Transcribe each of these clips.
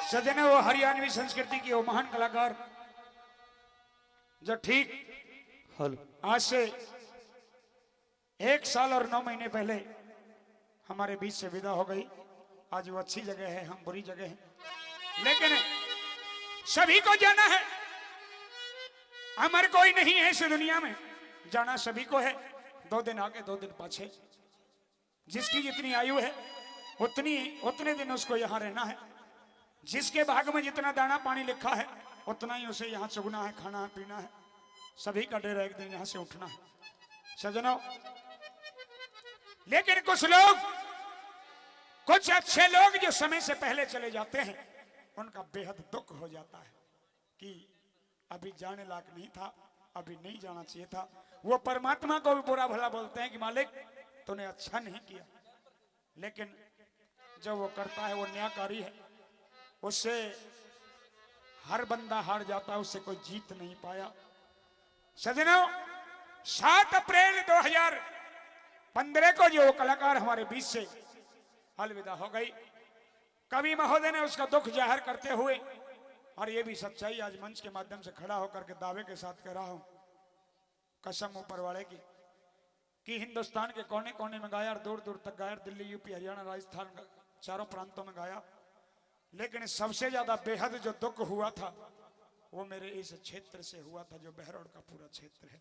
सजने वो हरियाणवी संस्कृति की वो महान कलाकार जो ठीक आज से 1 साल और 9 महीने पहले हमारे बीच से विदा हो गई। आज वो अच्छी जगह है, हम बुरी जगह हैं, लेकिन सभी को जाना है। अमर कोई नहीं है इस दुनिया में, जाना सभी को है। 2 दिन आगे 2 दिन पाछे, जिसकी जितनी आयु है उतने दिन उसको यहाँ रहना है। जिसके भाग में जितना दाना पानी लिखा है उतना ही उसे यहाँ चुगना है, खाना है, पीना है। सभी का डेरा एक दिन यहाँ से उठना है सजनों। लेकिन कुछ अच्छे लोग जो समय से पहले चले जाते हैं उनका बेहद दुख हो जाता है कि अभी जाने लायक नहीं था, अभी नहीं जाना चाहिए था। वो परमात्मा को भी बुरा भला बोलते हैं कि मालिक तूने अच्छा नहीं किया, लेकिन जब वो करता है वो न्यायकारी है। उससे हर बंदा हार जाता है, उससे कोई जीत नहीं पाया। सजनों 7 अप्रैल 2015 को जो कलाकार हमारे बीच से अलविदा हो गई, कवि महोदय ने उसका दुख जाहिर करते हुए, और ये भी सच्चाई आज मंच के माध्यम से खड़ा होकर के दावे के साथ कह रहा हूं, कसम ऊपर वाले की, कि हिंदुस्तान के कोने कोने में गाया, दूर दूर तक गाया, दिल्ली, यूपी, हरियाणा, राजस्थान, चारों प्रांतों में गाया। लेकिन सबसे ज्यादा बेहद जो दुख हुआ था वो मेरे इस क्षेत्र से हुआ था, जो बहरौड़ का पूरा क्षेत्र है।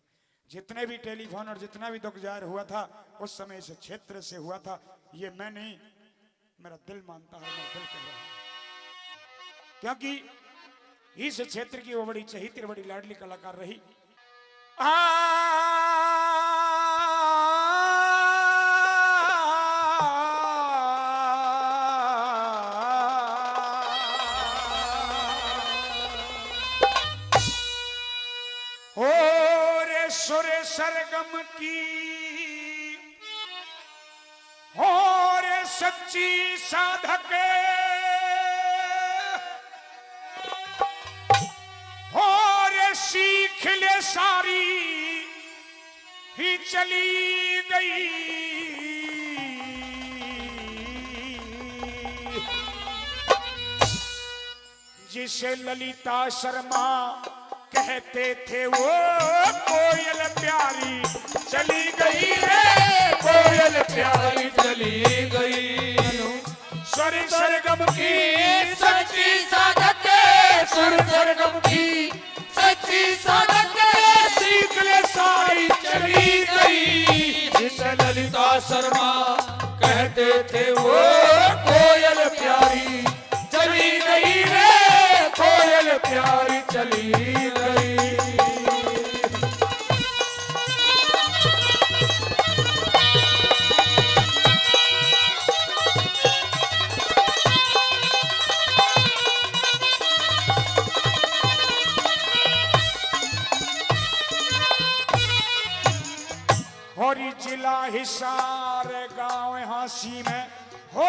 जितने भी टेलीफोन और जितना भी दुख जाहिर हुआ था उस समय इस क्षेत्र से हुआ था। ये मैं नहीं, मेरा दिल मानता है, मैं दिल कह रहा हूं, क्योंकि इस क्षेत्र की वो बड़ी चहेती, बड़ी लाडली कलाकार रही। सुर सरगम की और सच्ची साधक और सीख ले सारी ही चली गई। जिसे ललिता शर्मा कहते थे वो कोयल प्यारी चली गई रे, कोयल प्यारी चली गई। स्वर सरगम की सच्ची साधक, स्वर सरगम की सच्ची साधक, सीख ले सारी चली गई। जिसे ललिता शर्मा कहते थे वो कोयल प्यारी चली गई रे, कोयल प्यारी चली गई। और जिला हिसार गांव हांसी में हो,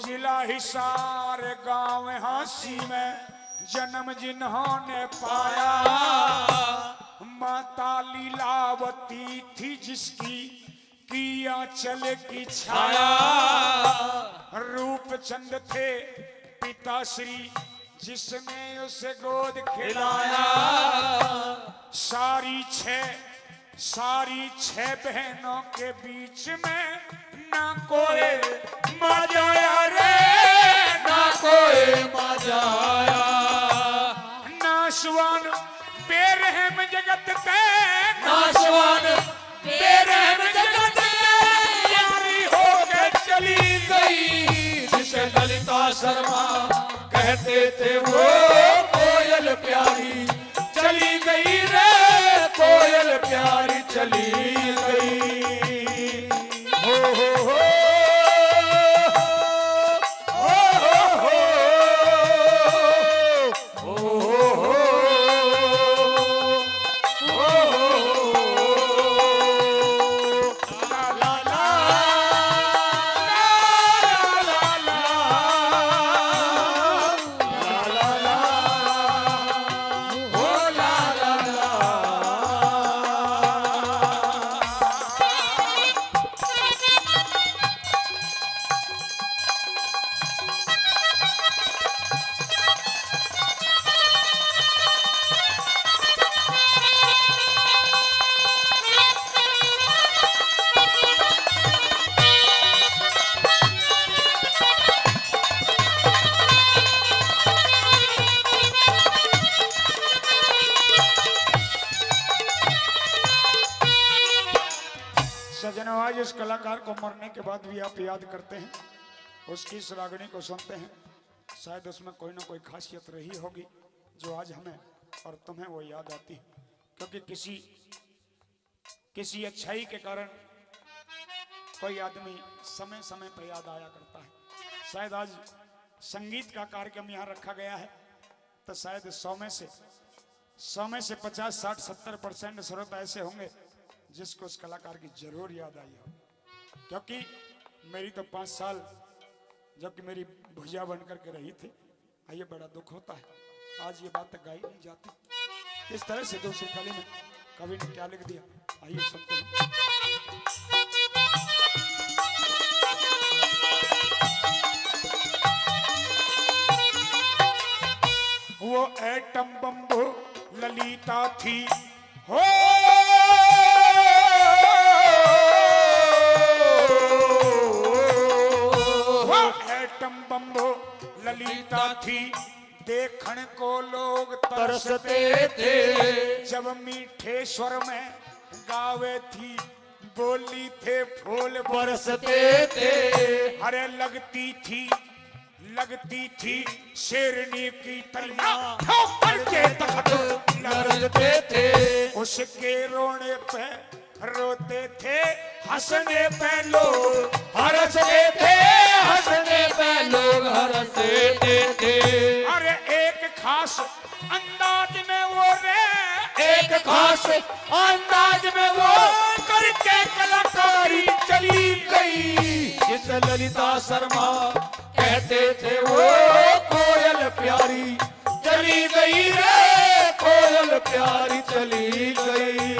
जिला हिसार गांव हांसी में जन्म जिन्होंने पाया, माता लीलावती थी जिसकी किया चल की छाया। रूपचंद थे पिता श्री जिसने उसे गोद खिलाया। सारी छह बहनों के बीच में ना कोई मजाया रे, ना कोई मजाया। नासवान बेरहम जगत पे, नासवान बेरहम जगत पे यारी होके चली गई। जिसे ललिता शर्मा कहते थे वो कोयल प्यारी चली गई रे, कोयल प्यारी चली गई। हो la la सजनों, आज इस कलाकार को मरने के बाद भी आप याद करते हैं, उसकी इस रागनी को सुनते हैं, शायद उसमें कोई ना कोई खासियत रही होगी जो आज हमें और तुम्हें वो याद आती है। क्योंकि किसी अच्छाई के कारण कोई आदमी समय समय पर याद आया करता है। शायद आज संगीत का कार्यक्रम यहाँ रखा गया है तो शायद 100 में से 50, 60, 70% श्रोता ऐसे होंगे जिसको उस कलाकार की जरूर याद आई हो। क्योंकि मेरी तो 5 साल जबकि मेरी भुजा बनकर के रही थी। ये बड़ा दुख होता है, आज ये बात गाई नहीं जाती। किस तरह से दूसरी कली में कवि ने क्या लिख दिया, आइए सुनते हैं। वो एटम बम ललिता थी हो, वो एटम बम ललिता थी, देखने को लोग तरसते थे। जब मीठे स्वर में गावे थी, बोली थे फूल बरसते थे। अरे लगती थी शेरनी की तलियां, ठोकर के तख्त लरजते थे। उसके रोने पे रोते थे, हंसने पे लोग हंसते थे, हंसने पे लोग हंसते थे। अरे एक खास अंदाज में वो एक खास अंदाज में वो करके कलाकारी चली गई। जिस ललिता शर्मा कहते थे वो कोयल प्यारी चली गई रे, कोयल प्यारी चली गई।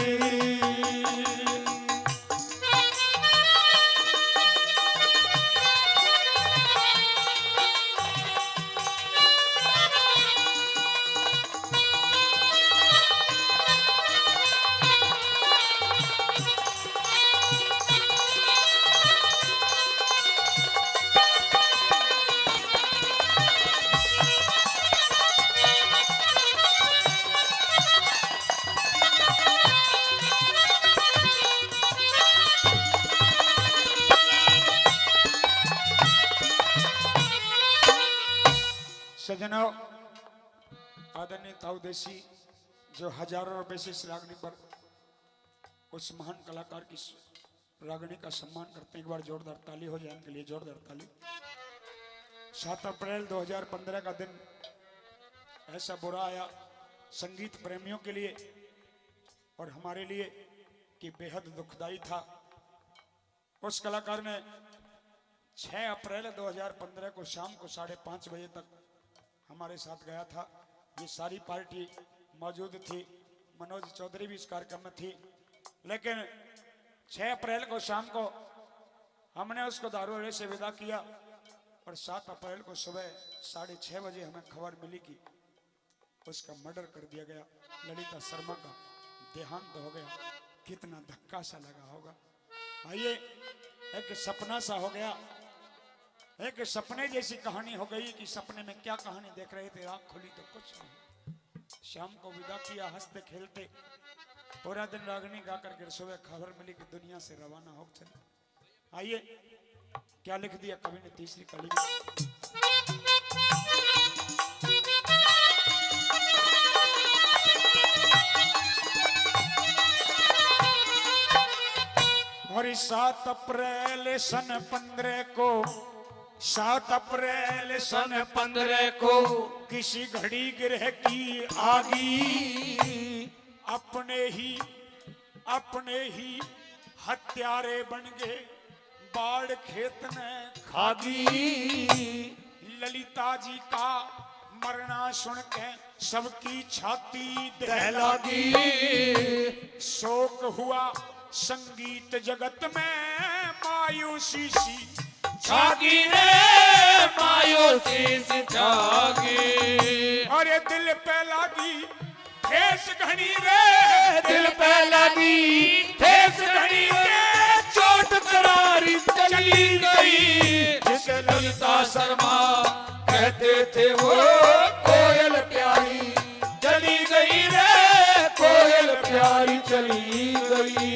सजनों, आदरणीय ताऊ देसी जो हजारों रुपए से इस रागनी पर उस महान कलाकार की रागनी का सम्मान करते हैं, एक बार जोरदार ताली हो जाए उनके लिए, जोरदार ताली। 7 अप्रैल 2015 का दिन ऐसा बुरा आया संगीत प्रेमियों के लिए और हमारे लिए कि बेहद दुखदाई था। उस कलाकार ने 6 अप्रैल 2015 को शाम को 5:30 बजे तक हमारे साथ गया था। ये सारी पार्टी मौजूद थी, मनोज चौधरी भी इस कार्यक्रम में थी। लेकिन 6 अप्रैल को शाम को हमने उसको दारूहल्ले से विदा किया और 7 अप्रैल को सुबह 6:30 बजे हमें खबर मिली कि उसका मर्डर कर दिया गया। ललिता शर्मा का देहांत हो गया। कितना धक्का सा लगा होगा। आइए, एक सपना सा हो गया, एक सपने जैसी कहानी हो गई कि सपने में क्या कहानी देख रहे थे, आँख खुली तो कुछ नहीं। शाम को विदा किया हंसते खेलते, पूरा दिन रागनी गा करके सुबह खबर मिली कि दुनिया से रवाना हो चले। आइए, क्या लिख दिया कवि ने तीसरी कली में। और 7 अप्रैल सन 15 को 7 अप्रैल सन 15 को किसी घड़ी गिरह की आगी, अपने ही हत्यारे बन गए, बाढ़ खेत में खागी। ललिता जी का मरना सुन के सबकी छाती दहलागी। शोक हुआ संगीत जगत में, मायूसी सी छागी रे, मायूसी सी छागी। अरे दिल पे लगी ठेस घनी रे, दिल पे लगी ठेस घनी रे, चोट करारी चली गई। जिसे ललिता शर्मा कहते थे वो कोयल प्यारी चली गई रे, कोयल प्यारी चली गई।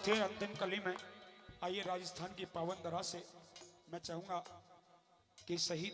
थे अंतिम कली में। आइए राजस्थान की पावन धरा से मैं चाहूंगा कि शहीद